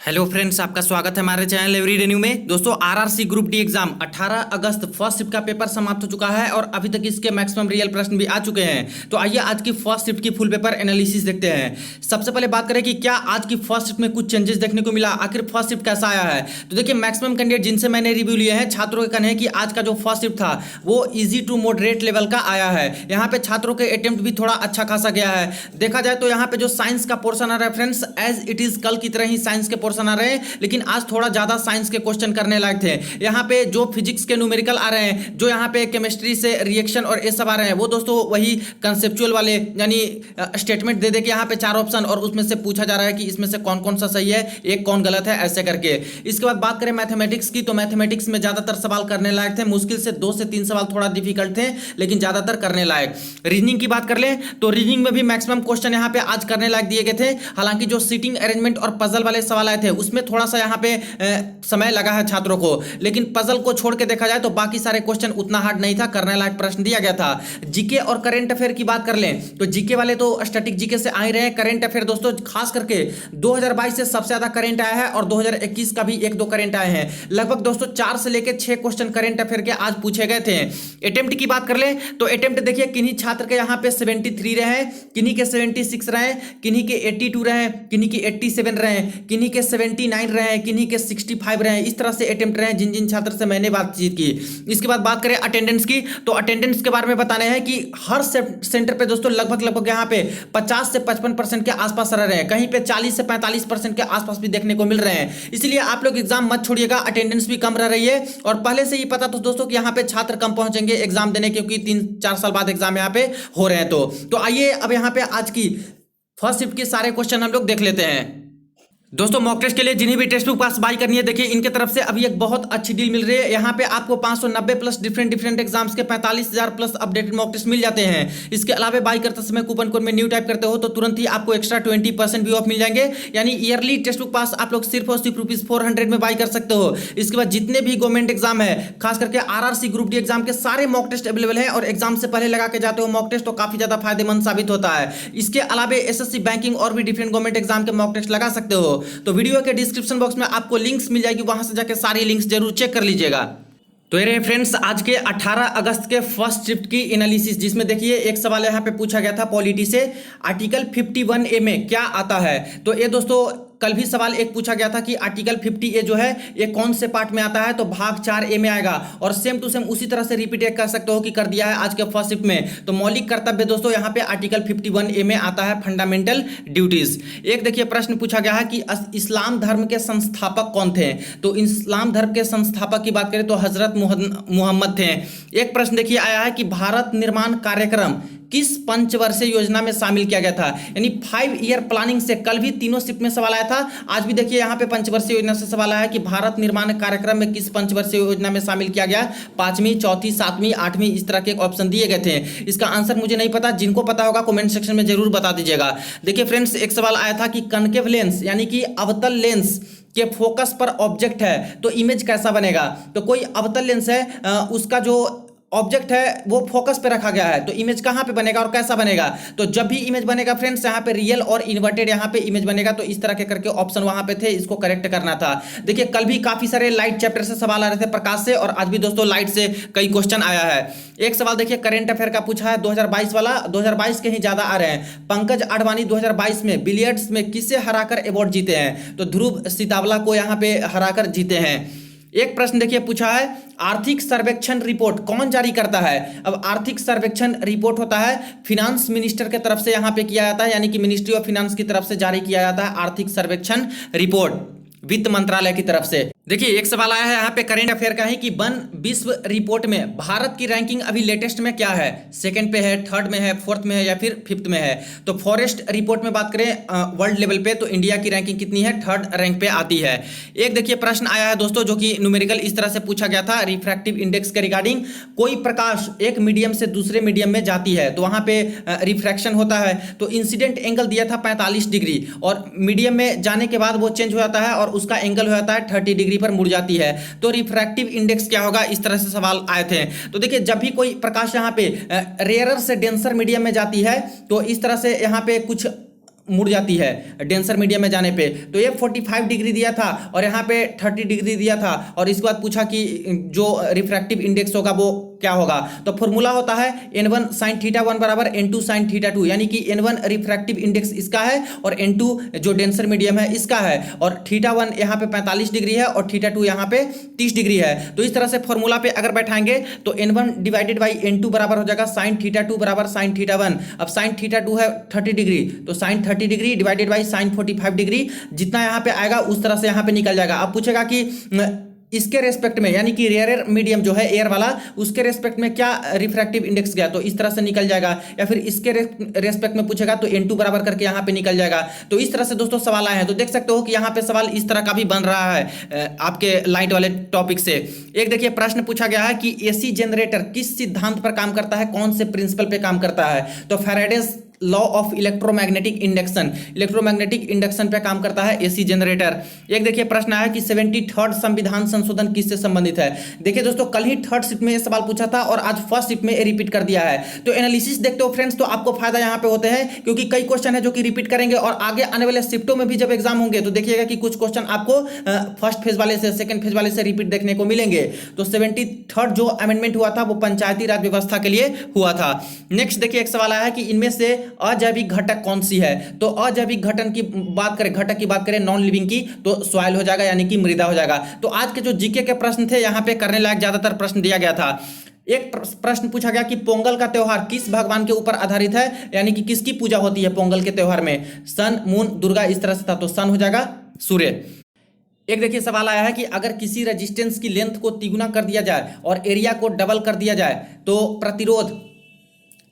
Hello friends, आपका स्वागत है हमारे चैनल एवरीडे न्यू में। दोस्तों, आरआरसी ग्रुप डी एग्जाम 18 अगस्त फर्स्ट शिफ्ट का पेपर समाप्त हो चुका है और अभी तक इसके मैक्सिमम रियल प्रश्न भी आ चुके हैं। तो आइए आज की फर्स्ट शिफ्ट की फुल पेपर एनालिसिस देखते हैं। सबसे पहले बात करें कि क्या आज की फर्स्ट शिफ्ट में कुछ चेंजेस देखने को मिला, आखिर फर्स्ट शिफ्ट कैसा आया है। तो देखिए, मैक्सिमम कैंडिडेट जिनसे मैंने रिव्यू लिए हैं, छात्रों के कहना है कि आज का जो फर्स्ट शिफ्ट था वो ईजी टू मॉडरेट लेवल का आया है। यहाँ पे छात्रों के अटेम्प्ट भी थोड़ा अच्छा खासा गया है। देखा जाए तो यहाँ पे जो साइंस का पोर्सन आ रहा है फ्रेंड्स, एज इट इज कल की तरह ही साइंस के पोर्सन आ रहे हैं, लेकिन आज थोड़ा ज्यादा साइंस के क्वेश्चन करने लायक थे। यहाँ पे जो फिजिक्स के न्यूमेरिकल आ रहे हैं, जो यहाँ पे केमिस्ट्री से रिएक्शन और ये सब आ रहे हैं, वो दोस्तों वही कंसेप्चुअल वाले, यानी स्टेटमेंट दे दे के यहाँ पे 4 ऑप्शन और उसमें से पूछा जा रहा है कि इसमें से कौन कौन सा सही है, एक कौन गलत है, ऐसे करके। इसके बाद बात करें मैथमेटिक्स की, तो मैथमेटिक्स में ज्यादातर सवाल करने लायक थे। मुश्किल से 2 से 3 सवाल थोड़ा डिफिकल्ट थे, लेकिन ज्यादातर करने लायक। रीजनिंग की बात कर ले तो रीजनिंग में भी मैक्सिमम क्वेश्चन यहाँ पे आज करने लायक दिए गए थे। हालांकि जो सीटिंग अरेंजमेंट और पजल वाले सवाल आए थे उसमें थोड़ा सा यहाँ पे समय लगा है छात्रों को, लेकिन पजल को छोड़ के देखा जाए तो बाकी सारे क्वेश्चन उतना हार्ड नहीं था, करने लायक प्रश्न दिया गया था। जीके और करंट अफेयर की बात कर लें तो जीके वाले तो स्टैटिक जीके से आ ही रहे हैं। करंट अफेयर दोस्तों खास करके 2022 से सबसे ज्यादा करंट आया है और 2021 का भी 1-2 करंट आए हैं। लगभग दोस्तों 4 से लेकर 6 क्वेश्चन करंट अफेयर के आज पूछे गए थे। अटेम्प्ट की बात कर ले तो अटेम्प्ट देखिए, किन्हीं छात्र के यहाँ पे 73 रहे, किन्हीं के 76 रहे, किन्हीं के 82 रहे, किन्हीं के 87 रहे, किन्हीं के 79 रहे, किन्हीं के 65 रहे। इस तरह से अटेम्प्ट रहे जिन जिन छात्र से मैंने बातचीत की। इसके बाद बात करें अटेंडेंस की, तो अटेंडेंस के बारे में बताने हैं कि हर सेंटर पे दोस्तों लगभग यहाँ पे 50 से 55% के आसपास रह रहे हैं, कहीं पे 40 से 45% के आसपास भी देखने को मिल रहे हैं। इसलिए आप लोग एग्जाम मत छोड़िएगा, अटेंडेंस भी कम रह रही है। और पहले से ही पता तो दोस्तों कि यहाँ पे छात्र कम पहुंचेंगे एग्जाम देने, क्योंकि 3-4 साल बाद एग्जाम यहाँ पे हो रहे हैं। तो आइए अब यहाँ पे आज की फर्स्ट शिफ्ट के सारे क्वेश्चन हम लोग देख लेते हैं। दोस्तों, मॉक टेस्ट के लिए जिन्हें भी टेक्स्ट बुक पास बाई करनी है, देखिए इनके तरफ से अभी एक बहुत अच्छी डील मिल रही है। यहाँ पे आपको 590 प्लस डिफरेंट एग्जाम्स के 45,000 प्लस अपडेटेड मॉक टेस्ट मिल जाते हैं। इसके अलावा बाई करते समय कूपन कोड में न्यू टाइप करते हो तो तुरंत ही आपको एक्स्ट्रा 20% भी ऑफ मिल जाएंगे। यानी ईयरली टेक्स्ट बुक पास आप लोग सिर्फ और सिर्फ ₹400 में बाई कर सकते हो। इसके बाद जितने भी गवर्नमेंट एग्जाम है, खास करके आरआरसी ग्रुप डी एग्जाम के सारे मॉक टेस्ट अवेलेबल है और एग्जाम से पहले लगा के जाते हो मॉक टेस्ट तो काफी ज्यादा फायदेमंद साबित होता है। इसके अलावा एसएससी बैंकिंग और भी डिफरेंट गवर्नमेंट एग्जाम के मॉक टेस्ट लगा सकते हो। तो वीडियो के डिस्क्रिप्शन बॉक्स में आपको लिंक्स मिल जाएगी, वहां से जाके सारी लिंक्स जरूर चेक कर लीजिएगा। तो ये रहे फ्रेंड्स आज के 18 अगस्त के फर्स्ट शिफ्ट की एनालिसिस, जिसमें देखिए एक सवाल यहाँ पे पूछा गया था पॉलिटी से, आर्टिकल 51A में क्या आता है। तो ये दोस्तों कल भी सवाल एक पूछा गया था कि आर्टिकल 50A जो है ये कौन से पार्ट में आता है, तो भाग 4A में आएगा। और सेम टू सेम उसी तरह से रिपीट कर सकते हो कि कर दिया है आज के फर्स्ट शिफ्ट में। तो मौलिक कर्तव्य दोस्तों यहाँ पे आर्टिकल 51A में आता है, फंडामेंटल ड्यूटीज। एक देखिए प्रश्न पूछा गया है कि इस्लाम धर्म के संस्थापक कौन थे। तो इस्लाम धर्म के संस्थापक की बात करें तो हजरत मोहम्मद थे। एक प्रश्न देखिए आया है कि भारत निर्माण कार्यक्रम किस पंचवर्षीय योजना में शामिल किया गया था, यानी 5 ईयर प्लानिंग से। कल भी तीनों शिफ्ट में सवाल आया था, आज भी देखिए यहाँ पे पंचवर्षीय योजना से सवाल आया है कि भारत निर्माण कार्यक्रम में किस पंचवर्षीय योजना में शामिल किया गया। 5वीं, 4वीं, 7वीं, 8वीं, इस तरह के ऑप्शन दिए गए थे। इसका आंसर मुझे नहीं पता, जिनको पता होगा कमेंट सेक्शन में जरूर बता दीजिएगा। देखिए फ्रेंड्स, एक सवाल आया था कि कनकेव लेंस यानी कि अवतल लेंस के फोकस पर ऑब्जेक्ट है तो इमेज कैसा बनेगा। तो कोई अवतल लेंस है, उसका जो ऑब्जेक्ट है वो फोकस पे रखा गया है, तो इमेज कहां पे बनेगा और कैसा बनेगा। तो जब भी इमेज बनेगा फ्रेंड्स, यहाँ पे रियल और इन्वर्टेड यहाँ पे इमेज बनेगा। तो इस तरह के करके ऑप्शन वहां पे थे, इसको करेक्ट करना था। देखिए कल भी काफी सारे लाइट चैप्टर से सवाल आ रहे थे, प्रकाश से, और आज भी दोस्तों लाइट से कई क्वेश्चन आया है। एक सवाल देखिए करंट अफेयर का पूछा है 2022 वाला, 2022 के ही ज्यादा आ रहे हैं। पंकज आडवाणी 2022 में बिलियर्ड्स में किसे हराकर अवार्ड जीते हैं। तो ध्रुव सीतावला को यहाँ पे हराकर जीते हैं। एक प्रश्न देखिए पूछा है, आर्थिक सर्वेक्षण रिपोर्ट कौन जारी करता है। अब आर्थिक सर्वेक्षण रिपोर्ट होता है फिनांस मिनिस्टर के तरफ से यहाँ पे किया जाता है, यानी कि मिनिस्ट्री ऑफ फिनांस की तरफ से जारी किया जाता है आर्थिक सर्वेक्षण रिपोर्ट, वित्त मंत्रालय की तरफ से। देखिए एक सवाल आया है यहाँ पे करंट अफेयर का है कि वन विश्व रिपोर्ट में भारत की रैंकिंग अभी लेटेस्ट में क्या है, सेकंड पे है, थर्ड में है, फोर्थ में है या फिर फिफ्थ में है। तो फॉरेस्ट रिपोर्ट में बात करें वर्ल्ड लेवल पे तो इंडिया की रैंकिंग कितनी है, थर्ड रैंक पे आती है। एक देखिए प्रश्न आया है दोस्तों जो कि न्यूमेरिकल इस तरह से पूछा गया था रिफ्रैक्टिव इंडेक्स के रिगार्डिंग। कोई प्रकाश एक मीडियम से दूसरे मीडियम में जाती है तो वहां पे रिफ्रैक्शन होता है, तो इंसिडेंट एंगल दिया था 45 डिग्री और मीडियम में जाने के बाद वो चेंज हो जाता है और उसका एंगल हो जाता है 30 डिग्री पर मुड़ जाती है। तो रिफ्रैक्टिव इंडेक्स क्या होगा, इस तरह से सवाल आए थे। तो देखिए जब भी कोई प्रकाश यहाँ पे रेयरर से डेंसर मीडियम में जाती है तो इस तरह से यहाँ पे कुछ मुड़ जाती है डेंसर मीडियम में जाने पे। तो ये 45 डिग्री दिया था और यहाँ पे 30 डिग्री दिया था और इसके बाद पूछा कि जो रिफ्रैक्टिव इंडेक्स होगा वो क्या होगा। तो फॉर्मूला होता है n1 sin थीटा 1 बराबर n2 sin थीटा 2, यानी कि n1 रिफ्रैक्टिव इंडेक्स इसका है और n2 जो डेंसर मीडियम है इसका है, और थीटा 1 यहाँ पे 45 डिग्री है और थीटा 2 यहाँ पे 30 डिग्री है। तो इस तरह से फॉर्मूला पे अगर बैठाएंगे तो n1 डिवाइडेड बाई n2 बराबर हो जाएगा sin थीटा 2 बराबर sin थीटा 1। अब sin थीटा 2 है 30 डिग्री, तो sin 30 degree divided by sin 45 degree, जितना यहाँ पे आएगा उस तरह से यहाँ पे निकल जाएगा। अब पूछेगा कि इसके रेस्पेक्ट में, यानी कि रेयर मीडियम जो है एयर वाला, उसके रेस्पेक्ट में क्या रिफ्रैक्टिव इंडेक्स गया, तो इस तरह से निकल जाएगा। या फिर इसके रेस्पेक्ट में पूछेगा तो n2 बराबर करके यहाँ पे निकल जाएगा। तो इस तरह से दोस्तों सवाल आए हैं। तो देख सकते हो कि यहाँ पे सवाल इस तरह का भी बन रहा है आपके लाइट वाले टॉपिक से। एक देखिए प्रश्न पूछा गया है कि एसी जनरेटर किस सिद्धांत पर काम करता है, कौन से प्रिंसिपल पे काम करता है। तो Faraday's law of electromagnetic induction, electromagnetic induction पे काम करता है एसी जनरेटर। एक देखिए प्रश्न आया कि 73rd संविधान संशोधन किससे संबंधित है। देखिए दोस्तों कल ही थर्ड शिफ्ट में ये सवाल पूछा था और आज फर्स्ट शिफ्ट में रिपीट कर दिया है। तो एनालिसिस देखते हो फ्रेंड्स, तो आपको फायदा यहाँ पे होते हैं क्योंकि कई क्वेश्चन है जो कि रिपीट करेंगे और आगे आने वाले शिफ्टों में भी जब एग्जाम होंगे तो देखिएगा कि कुछ क्वेश्चन आपको फर्स्ट फेज वाले से, सेकंड फेज वाले से रिपीट देखने को मिलेंगे। तो 73rd जो अमेंडमेंट हुआ था वो पंचायती राज व्यवस्था के लिए हुआ था। नेक्स्ट देखिए एक सवाल आया है कि इनमें से अजैविक घटक कौन सी है। तो अजैविक घटक की बात करें नॉन लिविंग की, तो सॉइल हो जाएगा, यानी कि मृदा हो जाएगा। तो आज के जो जीके के प्रश्न थे यहाँ पे करने लायक ज्यादातर प्रश्न दिया गया था। एक प्रश्न पूछा गया कि पोंगल का त्योहार किस भगवान के ऊपर आधारित है, यानी कि किसकी पूजा होती है पोंगल के त्योहार में, सन, मून, दुर्गा, इस तरह से था। तो सन हो जाएगा सूर्य। एक देखिए सवाल आया है कि अगर किसी रेजिस्टेंस की लेंथ को तिगुना कर दिया जाए और एरिया को डबल कर दिया जाए तो प्रतिरोध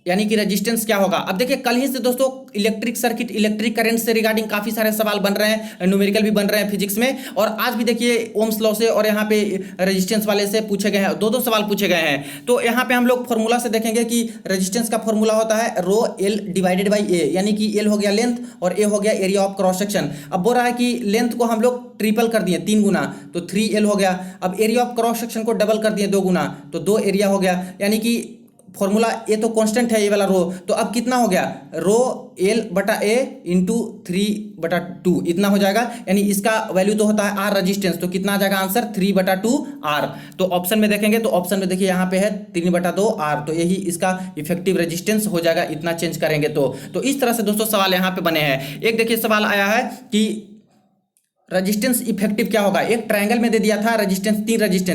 यानी कि रेजिस्टेंस क्या होगा। अब देखिए कल ही से दोस्तों इलेक्ट्रिक सर्किट, इलेक्ट्रिक करंट से रिगार्डिंग काफी सारे सवाल बन रहे हैं, न्यूमेरिकल भी बन रहे हैं फिजिक्स में, और आज भी देखिए ओम्स लॉ से और यहाँ पे रेजिस्टेंस वाले से पूछे गए हैं, दो सवाल पूछे गए हैं। तो यहाँ पे हम लोग फॉर्मूला से देखेंगे कि रेजिस्टेंस का फॉर्मूला होता है रो एल डिवाइडेड बाई ए, यानी कि एल हो गया लेंथ और ए हो गया एरिया ऑफ क्रॉस सेक्शन। अब बोल रहा है कि लेंथ को हम लोग ट्रिपल कर दिए 3 गुना, तो 3L हो गया। अब एरिया ऑफ क्रॉस सेक्शन को डबल कर दिए 2 गुना, तो 2 एरिया हो गया। यानी कि फॉर्मूला ये तो कांस्टेंट है ये वाला रो, तो अब कितना हो गया, रो एल बटा ए इंटू 3/2 इतना हो जाएगा। यानी इसका वैल्यू तो होता है आर रेजिस्टेंस, तो कितना आ जाएगा आंसर 3/2 आर। तो ऑप्शन में देखेंगे तो ऑप्शन में देखिए यहाँ पे है 3/2 आर, तो यही इसका इफेक्टिव रेजिस्टेंस हो जाएगा, इतना चेंज करेंगे तो इस तरह से दोस्तों सवाल यहाँ पे बने हैं। एक देखिए सवाल आया है कि रेजिस्टेंस इफेक्टिव क्या होगा। एक ट्रायंगल में दे दिया था रेजिस्टेंस,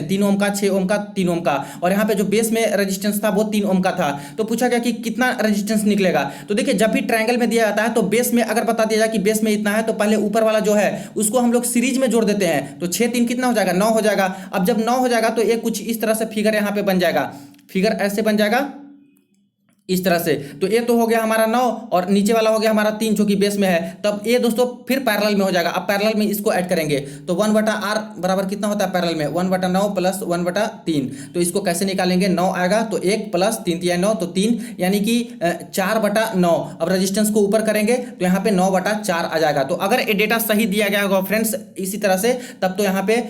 3 ओम का, 6 ओम का, 3 ओम का, और यहाँ पे जो बेस में रेजिस्टेंस था वो 3 ओम का था। तो पूछा गया कि कितना रेजिस्टेंस निकलेगा। तो देखिए जब भी ट्रायंगल में दिया जाता है तो बेस में अगर बता दिया जाए कि बेस में इतना है तो पहले ऊपर वाला जो है उसको हम लोग सीरीज में जोड़ देते हैं। तो 6 3 कितना हो जाएगा, 9 हो जाएगा। अब जब 9 हो जाएगा तो एक कुछ इस तरह से फिगर यहाँ पे बन जाएगा, फिगर ऐसे बन जाएगा इस तरह से। तो ये तो हो गया हमारा 9 और नीचे वाला हो गया हमारा 3 जो कि बेस में है। तब ये दोस्तों फिर पैरेलल में हो जाएगा। अब पैरेलल में इसको ऐड करेंगे तो 1/r बराबर कितना होता है पैरेलल में, 1/9 प्लस 1/3। तो इसको कैसे निकालेंगे, 9 आएगा तो 1 प्लस 3 3 9 तो 3, यानी कि 4/9। अब रेजिस्टेंस को ऊपर करेंगे तो यहाँ पे 9/4 आ जाएगा। तो अगर ये डेटा सही दिया गया होगा फ्रेंड्स इसी तरह से, तब तो यहाँ पे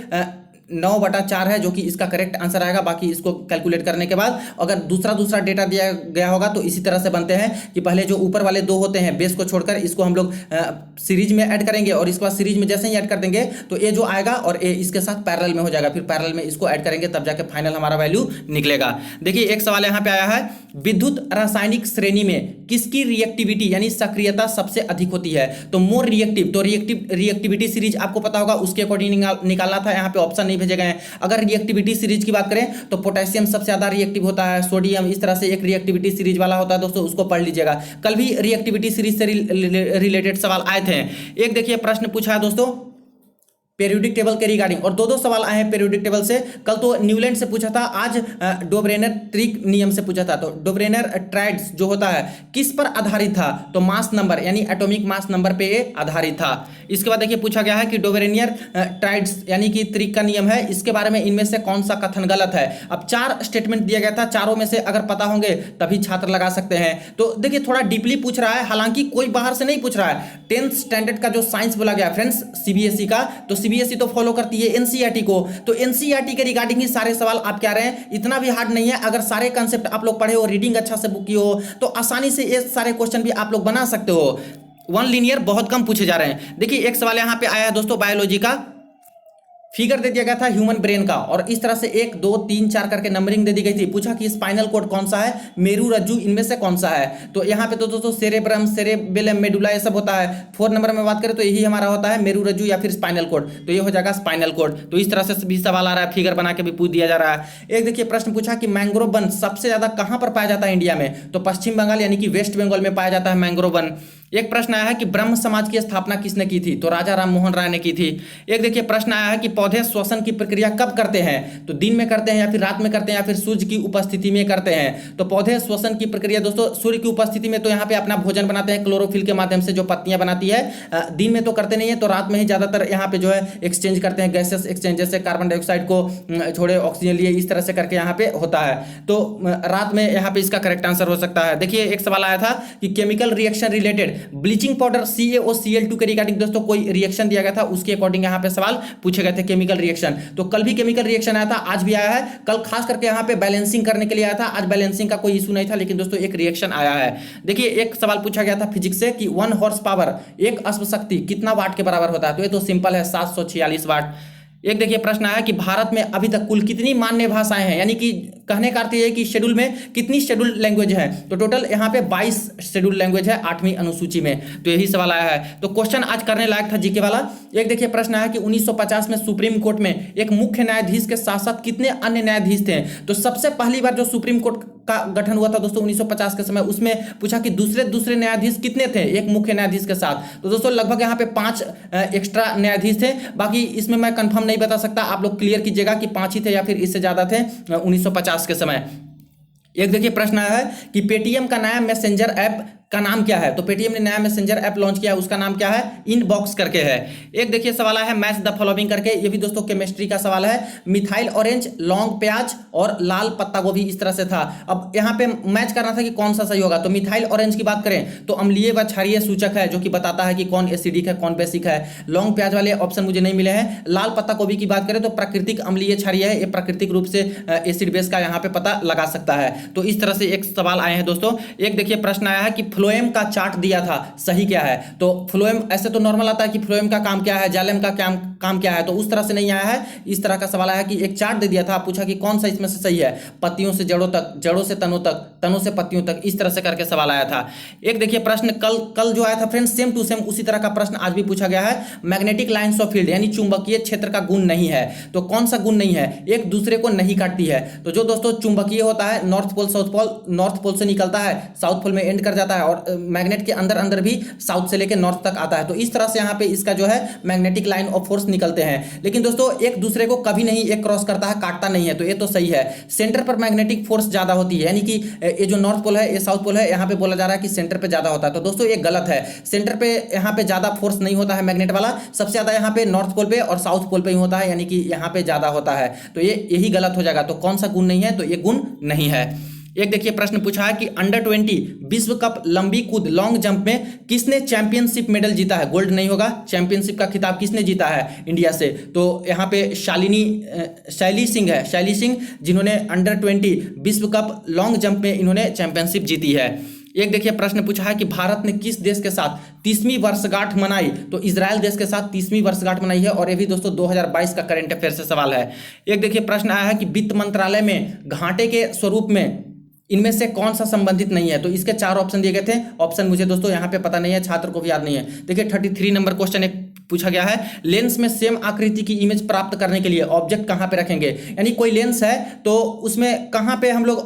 9/4 है जो कि इसका करेक्ट आंसर आएगा। बाकी इसको कैलकुलेट करने के बाद अगर दूसरा डेटा दिया गया होगा तो इसी तरह से बनते हैं कि पहले जो ऊपर वाले 2 होते हैं बेस को छोड़कर इसको हम लोग सीरीज में ऐड करेंगे और इसके बाद सीरीज में जैसे ही ऐड कर देंगे तो ये जो आएगा और ये इसके साथ पैरेलल में हो जाएगा, फिर पैरेलल में इसको ऐड करेंगे तब जाके फाइनल हमारा वैल्यू निकलेगा। देखिए एक सवाल यहाँ पे आया है, विद्युत रासायनिक श्रेणी में किसकी रिएक्टिविटी यानी सक्रियता सबसे अधिक होती है। तो मोर रिएक्टिव, तो रिएक्टिविटी सीरीज आपको पता होगा, उसके अकॉर्डिंग निकालना था। यहाँ पे ऑप्शन भेजे गए हैं। अगर रिएक्टिविटी सीरीज की बात करें तो पोटेशियम सबसे ज्यादा रिएक्टिव होता है, सोडियम, इस तरह से एक रिएक्टिविटी सीरीज वाला होता है दोस्तों, उसको पढ़ लीजिएगा। कल भी रिएक्टिविटी सीरीज से रिलेटेड सवाल आए थे। एक देखिए प्रश्न पूछा है दोस्तों पेरियोडिक टेबल के रिगार्डिंग, और 2 सवाल आए हैं पेरियोडिक टेबल से। कल तो न्यूलैंड से पूछा था, आज डोब्रेनर ट्रिक नियम से पूछा था। तो डोब्रेनर ट्राइड्स जो होता है किस पर आधारित था, तो मास नंबर यानी एटॉमिक मास नंबर पे आधारित था। इसके बाद देखिए पूछा गया है कि डोब्रेनियर ट्राइड्स यानी कि ट्रिक का नियम है, इसके बारे में इनमें से कौन सा कथन गलत है। अब 4 स्टेटमेंट दिया गया था, चारों में से अगर पता होंगे तभी छात्र लगा सकते हैं। तो देखिए थोड़ा डीपली पूछ रहा है, हालांकि कोई बाहर से नहीं पूछ रहा है। 10th स्टैंडर्ड का जो साइंस बोला गया फ्रेंड्स सीबीएसई का, तो सीबीएसई तो फॉलो करती है एनसीईआरटी को, तो एनसीईआरटी के रिगार्डिंग ही सारे सवाल आप क्या रहे हैं, इतना भी हार्ड नहीं है। अगर सारे कंसेप्ट आप लोग पढ़े हो, रीडिंग अच्छा से बुक की हो, तो आसानी से ये सारे क्वेश्चन भी आप लोग बना सकते हो। वन लीनियर बहुत कम पूछे जा रहे हैं। देखिए एक सवाल यहाँ पे आया है दोस्तों बायोलॉजी का, फिगर दे दिया गया था ह्यूमन ब्रेन का और इस तरह से 1 2 3 4 करके नंबरिंग दे दी गई थी। पूछा कि स्पाइनल कॉर्ड कौन सा है, मेरू रज्जु, इनमें से कौन सा है। तो यहाँ पे तो दोस्तों सेरेब्रम, सेरेबेलम, मेडुला ये सब होता है। 4 नंबर में बात करें तो यही हमारा होता है मेरू रज्जु या फिर स्पाइनल कॉर्ड, तो ये हो जाएगा स्पाइनल कॉर्ड। तो इस तरह से भी सवाल आ रहा है, फिगर बना के भी पूछ दिया जा रहा है। एक देखिए प्रश्न पूछा कि मैंग्रोव वन सबसे ज्यादा कहां पर पाया जाता है इंडिया में, तो पश्चिम बंगाल यानी कि वेस्ट बंगाल में पाया जाता है मैंग्रोव वन। एक प्रश्न आया है कि ब्रह्म समाज की स्थापना किसने की थी, तो राजा राम मोहन राय ने की थी। एक देखिए प्रश्न आया है कि पौधे श्वसन की प्रक्रिया कब करते हैं, तो दिन में करते हैं या फिर रात में करते हैं या फिर सूर्य की उपस्थिति में करते हैं। तो पौधे श्वसन की प्रक्रिया दोस्तों सूर्य की उपस्थिति में, तो यहाँ पे अपना भोजन बनाते हैं क्लोरोफिल के माध्यम से जो पत्तियां बनाती है। दिन में तो करते नहीं है, तो रात में ही ज्यादातर यहाँ पे जो है एक्सचेंज करते हैं, गैसेस एक्सचेंज, जैसे कार्बन डाइऑक्साइड को छोड़े ऑक्सीजन लिए, इस तरह से करके यहाँ पे होता है। तो रात में यहाँ पे इसका करेक्ट आंसर हो सकता है। देखिए एक सवाल आया था कि chemical reaction related bleaching powder CaOCl2 के रिगार्डिंग दोस्तों कोई रिएक्शन दिया गया था, उसके अकॉर्डिंग यहाँ पे सवाल पूछे गए थे केमिकल रिएक्शन। तो कल भी केमिकल रिएक्शन आया था, आज भी आया है। कल खास करके यहाँ पे बैलेंसिंग करने के लिए आया था, आज बैलेंसिंग का कोई इशू नहीं था, लेकिन दोस्तों एक रिएक्शन आया है। देखिए एक सवाल पूछा गया था फिजिक्स से कि 1 हॉर्स पावर, एक अश्व शक्ति कितना वाट के बराबर होता है, तो ये तो सिंपल है 746 वाट। एक देखिए प्रश्न आया कि भारत में अभी तक कुल कितनी मान्य भाषाएं हैं, यानी कि कहने का अर्थ ये है कि शेड्यूल में कितनी शेड्यूल लैंग्वेज है, तो टोटल यहाँ पे 22 शेड्यूल लैंग्वेज है 8वीं अनुसूची में। तो यही सवाल आया है। तो क्वेश्चन आज करने लायक था जीके वाला। एक देखिए प्रश्न आया कि 1950 में सुप्रीम कोर्ट में एक मुख्य न्यायाधीश के साथ साथ कितने अन्य न्यायाधीश थे, तो सबसे पहली बार जो सुप्रीम कोर्ट का गठन हुआ था दोस्तों 1950 के समय, उसमें पूछा कि दूसरे न्यायाधीश कितने थे एक मुख्य न्यायाधीश के साथ, तो दोस्तों लगभग यहाँ पे 5 एक्स्ट्रा न्यायाधीश थे। बाकी इसमें मैं कंफर्म नहीं बता सकता, आप लोग क्लियर कीजिएगा कि 5 ही थे या फिर इससे ज्यादा थे 1950 के समय। एक देखिए प्रश्न आया है कि पेटीएम का नया मैसेंजर ऐप का नाम क्या है, तो पेटीएम ने नया मैसेंजर ऐप लॉन्च किया है, उसका नाम क्या है, इनबॉक्स करके है। एक देखिए सवाल है मैच द फॉलोइंग करके, ये भी दोस्तों केमिस्ट्री का सवाल है। मिथाइल ऑरेंज, लौंग प्याज और लाल पत्ता गोभी, इस तरह से था। अब यहाँ पे मैच करना था कि कौन सा सही होगा। तो मिथाइल ऑरेंज की बात करें तो अम्लीय व क्षारीय सूचक है, जो कि बताता है कि कौन एसिडिक है कौन बेसिक है। लौंग प्याज वाले ऑप्शन मुझे नहीं मिले हैं। लाल पत्ता गोभी की बात करें तो प्राकृतिक अम्लीय क्षारीय है, ये प्राकृतिक रूप से एसिड बेस का यहाँ पे पता लगा सकता है। तो इस तरह से एक सवाल आए हैं दोस्तों। एक देखिए प्रश्न आया है कि फ्लोएम का चार्ट दिया था, सही क्या है, तो फ्लोएम ऐसे तो नॉर्मल आता है कि फ्लोएम का काम क्या है, जाइलम का काम क्या है, तो उस तरह से नहीं आया है। इस तरह का सवाल आया कि एक चार्ट दे दिया था, पूछा कि कौन सा इसमें से सही है, पत्तियों से जड़ों तक, जड़ों से तनों तक, तनों से पत्तियों तक, इस तरह से करके सवाल आया था। एक देखिए प्रश्न कल जो आया था फ्रेंड्स, सेम टू सेम उसी तरह का प्रश्न आज भी पूछा गया है। मैग्नेटिक लाइंस ऑफ फील्ड यानी चुंबकीय क्षेत्र का गुण नहीं है, तो कौन सा गुण नहीं है, एक दूसरे को नहीं काटती है। तो जो दोस्तों चुंबकीय होता है north pole south pole, north pole से निकलता है साउथ पोल में एंड कर जाता है, और मैग्नेट के अंदर भी साउथ से लेकर नॉर्थ तक आता है। तो इस तरह से यहाँ पे इसका जो है मैग्नेटिक लाइन ऑफ फोर्स निकलते हैं, लेकिन दोस्तों एक दूसरे को कभी नहीं एक क्रॉस करता है, काटता नहीं है, तो ये तो सही है। सेंटर पर मैग्नेटिक फोर्स ज्यादा होती है, यानी कि ये जो नॉर्थ पोल है ये साउथ पोल है, यहाँ पे बोला जा रहा है कि सेंटर पे ज्यादा होता है, तो दोस्तों ये गलत है। सेंटर पे यहाँ पे ज्यादा फोर्स नहीं होता है मैग्नेट वाला, सबसे ज्यादा यहाँ पे नॉर्थ पोल पे और साउथ पोल पे ही होता है, यानी कि यहाँ पे ज्यादा होता है, तो ये यही गलत हो जाएगा। तो कौन सा गुण नहीं है, तो ये गुण नहीं है। एक देखिए प्रश्न पूछा है कि अंडर 20 विश्व कप लंबी कूद लॉन्ग जंप में किसने चैंपियनशिप मेडल जीता है, गोल्ड नहीं होगा, चैंपियनशिप का खिताब किसने जीता है इंडिया से, तो यहाँ पे शैली सिंह है, शैली सिंह, जिन्होंने अंडर 20 विश्व कप लॉन्ग जंप में इन्होंने चैंपियनशिप जीती है। एक देखिए प्रश्न पूछा है कि भारत ने किस देश के साथ 30वीं वर्षगांठ मनाई, तो इजराइल देश के साथ 30वीं वर्षगांठ मनाई है, और ये भी दोस्तों 2022 का करंट अफेयर से सवाल है। एक देखिए प्रश्न आया है कि वित्त मंत्रालय में घाटे के स्वरूप में इनमें से कौन सा संबंधित नहीं है, तो इसके 4 ऑप्शन दिए गए थे। ऑप्शन मुझे दोस्तों यहाँ पे पता नहीं है, छात्र को भी याद नहीं है। देखिए 33 नंबर क्वेश्चन एक पूछा गया है, लेंस में सेम आकृति की इमेज प्राप्त करने के लिए ऑब्जेक्ट कहाँ पे रखेंगे, यानी कोई लेंस है तो उसमें कहाँ पे हम लोग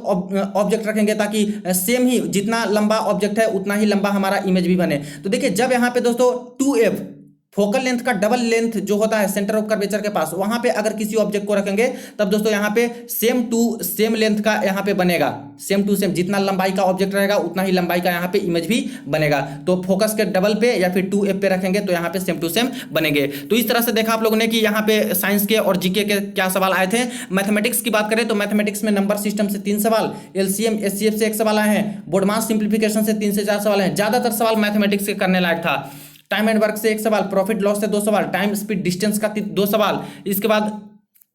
ऑब्जेक्ट रखेंगे ताकि सेम ही जितना लंबा ऑब्जेक्ट है उतना ही लंबा हमारा इमेज भी बने। तो देखिए जब यहाँ पे दोस्तों 2f फोकल लेंथ का डबल लेंथ जो होता है सेंटर ऑफ कर्वेचर के पास, वहां पे अगर किसी ऑब्जेक्ट को रखेंगे तब दोस्तों यहाँ पे सेम टू सेम लेंथ का यहाँ पे बनेगा, सेम टू सेम, जितना लंबाई का ऑब्जेक्ट रहेगा उतना ही लंबाई का यहाँ पे इमेज भी बनेगा। तो फोकस के डबल पे या फिर 2f पे रखेंगे तो यहाँ पे सेम टू सेम बनेंगे। तो इस तरह से देखा आप लोगों ने कि यहाँ पे साइंस के और जीके के क्या सवाल आए थे। मैथमेटिक्स की बात करें तो मैथमेटिक्स में नंबर सिस्टम से 3 सवाल, एलसीएम एचसीएफ से 1 सवाल आए हैं, बोर्डमास सिंप्लीफिकेशन से 3 से 4 सवाल हैं। ज्यादातर सवाल मैथमेटिक्स के करने लायक था। टाइम एंड वर्क से 1 सवाल, प्रॉफिट लॉस से 2 सवाल, टाइम स्पीड डिस्टेंस का 2 सवाल, इसके बाद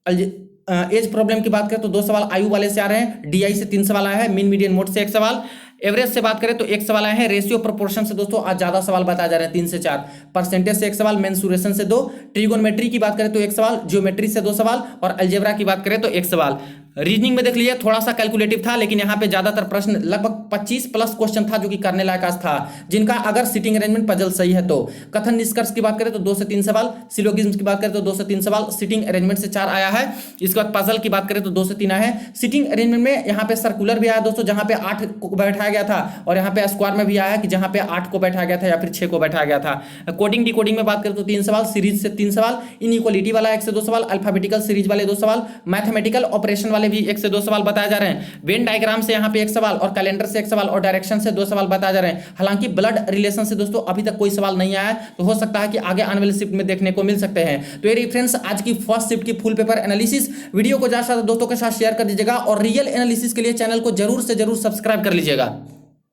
एज प्रॉब्लम की बात करें तो 2 सवाल आयु वाले से आ रहे हैं, डीआई से 3 सवाल आया है, मीन मीडियन मोड से 1 सवाल, एवरेज से बात करें तो एक सवाल आए हैं, रेशियो प्रोपोर्शन से दोस्तों आज ज्यादा सवाल बताए जा रहे हैं 3 से 4, परसेंटेज से एक सवाल, मेंसुरेशन से 2, ट्रिगोनोमेट्री की बात करें तो एक सवाल, जियोमेट्री से 2 सवाल और अलजेब्रा की बात करें तो एक सवाल। रीजनिंग में देख लीजिए थोड़ा सा कैलकुलेटिव था, लेकिन यहाँ पे ज्यादातर प्रश्न लगभग 25 प्लस क्वेश्चन था जो कि करने लायक था, जिनका अगर सीटिंग अरेंजमेंट पजल सही है तो। कथन निष्कर्ष की बात करें तो 2 से 3 सवाल, सिलोगिज्म की बात करें तो 2 से 3 सवाल, सीटिंग अरेंजमेंट से 4 आया है। इसके बाद पजल की बात करें तो 2 से 3 आया है। सीटिंग अरेंजमेंट में यहाँ पे सर्कुलर भी आया दोस्तों, जहां पे 8 को बैठाया गया था, और यहाँ पे स्क्वायर में भी आया है कि जहां पे 8 को बैठाया गया था या फिर 6 को बैठाया गया था। कोडिंग डिकोडिंग में बात करें तो 3 सवाल, सीरीज से 3 सवाल, इनइक्वालिटी वाला 1 से 2 सवाल, अल्फाबेटिकल सीरीज वाले 2 सवाल, मैथमेटिकल ऑपरेशन वाले भी 1 से 2 सवाल बताए जा रहे हैं। वेन डायग्राम से यहाँ पे 1 सवाल और कैलेंडर से 1 सवाल और डायरेक्शन से 2 सवाल बताए जा रहे हैं। हालांकि ब्लड रिलेशन से दोस्तों अभी तक कोई सवाल नहीं आया है, तो हो सकता है कि आगे आने वाली शिफ्ट में देखने को मिल सकते हैं। तो ये रेफरेंस आज की फर्स्ट शिफ्ट की फुल पेपर एनालिसिस वीडियो को ज्यादा से ज्यादा दोस्तों के साथ शेयर कर दीजिएगा और रियल एनालिसिस के लिए चैनल को जरूर से जरूर सब्सक्राइब कर लीजिएगा।